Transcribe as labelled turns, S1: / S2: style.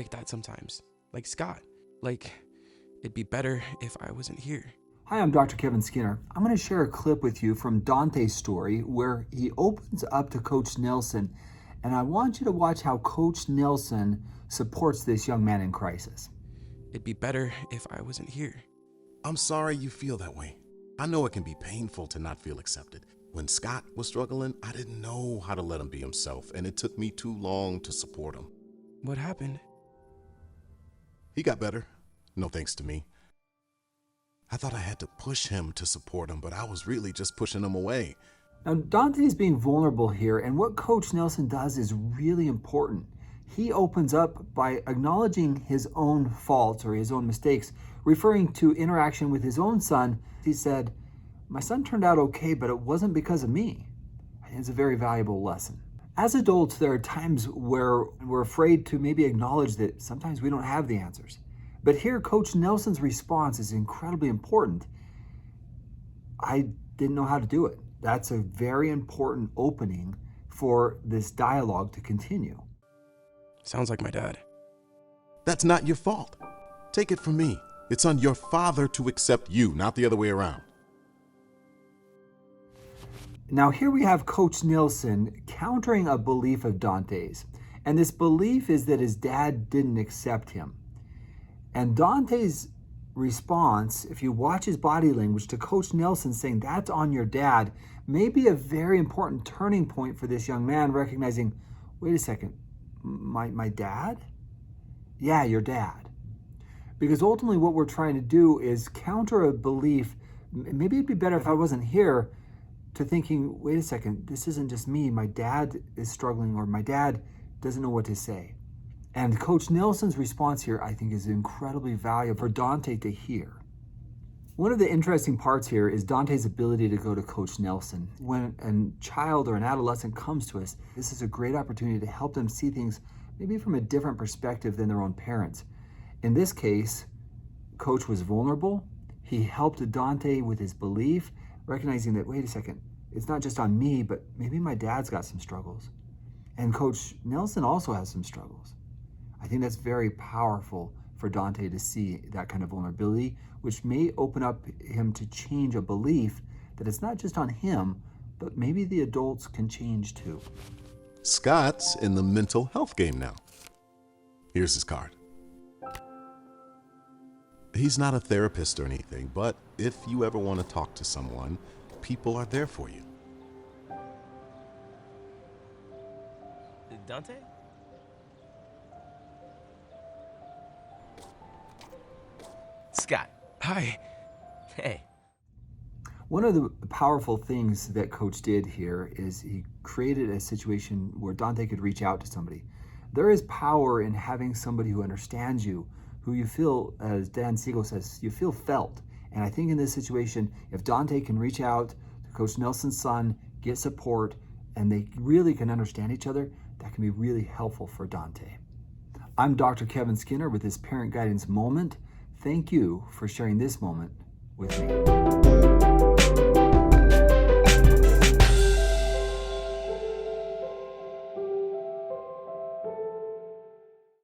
S1: like that sometimes. Like Scott. Like, it'd be better if I wasn't here.
S2: Hi, I'm Dr. Kevin Skinner. I'm going to share a clip with you from Dante's story where he opens up to Coach Nelson, and I want you to watch how Coach Nelson supports this young man in crisis.
S1: It'd be better if I wasn't here.
S3: I'm sorry you feel that way. I know it can be painful to not feel accepted. When Scott was struggling, I didn't know how to let him be himself, and it took me too long to support him.
S1: What happened?
S3: He got better, no thanks to me. I thought I had to push him to support him, but I was really just pushing him away.
S2: Now, Dante's being vulnerable here, and what Coach Nelson does is really important. He opens up by acknowledging his own faults or his own mistakes, referring to interaction with his own son. He said, "My son turned out okay, but it wasn't because of me." It's a very valuable lesson. As adults, there are times where we're afraid to maybe acknowledge that sometimes we don't have the answers. But here, Coach Nelson's response is incredibly important. I didn't know how to do it. That's a very important opening for this dialogue to continue.
S1: Sounds like my dad.
S3: That's not your fault. Take it from me. It's on your father to accept you, not the other way around.
S2: Now here we have Coach Nelson countering a belief of Dante's. And this belief is that his dad didn't accept him. And Dante's response, if you watch his body language to Coach Nelson saying that's on your dad, may be a very important turning point for this young man, recognizing, wait a second, my dad? Yeah, your dad. Because ultimately what we're trying to do is counter a belief, maybe it'd be better if I wasn't here, to thinking, wait a second, this isn't just me, my dad is struggling, or my dad doesn't know what to say. And Coach Nelson's response here, I think, is incredibly valuable for Dante to hear. One of the interesting parts here is Dante's ability to go to Coach Nelson. When a child or an adolescent comes to us, this is a great opportunity to help them see things maybe from a different perspective than their own parents. In this case, Coach was vulnerable. He helped Dante with his belief, recognizing that, wait a second, it's not just on me, but maybe my dad's got some struggles. And Coach Nelson also has some struggles. I think that's very powerful for Dante to see that kind of vulnerability, which may open up him to change a belief that it's not just on him, but maybe the adults can change too.
S3: Scott's in the mental health game now. Here's his card. He's not a therapist or anything, but if you ever want to talk to someone, people are there for you.
S4: Dante? Scott.
S1: Hi.
S4: Hey.
S2: One of the powerful things that Coach did here is he created a situation where Dante could reach out to somebody. There is power in having somebody who understands you, who you feel, as Dan Siegel says, you feel felt. And I think in this situation, if Dante can reach out to Coach Nelson's son, get support, and they really can understand each other, that can be really helpful for Dante. I'm Dr. Kevin Skinner with this Parent Guidance Moment. Thank you for sharing this moment with me.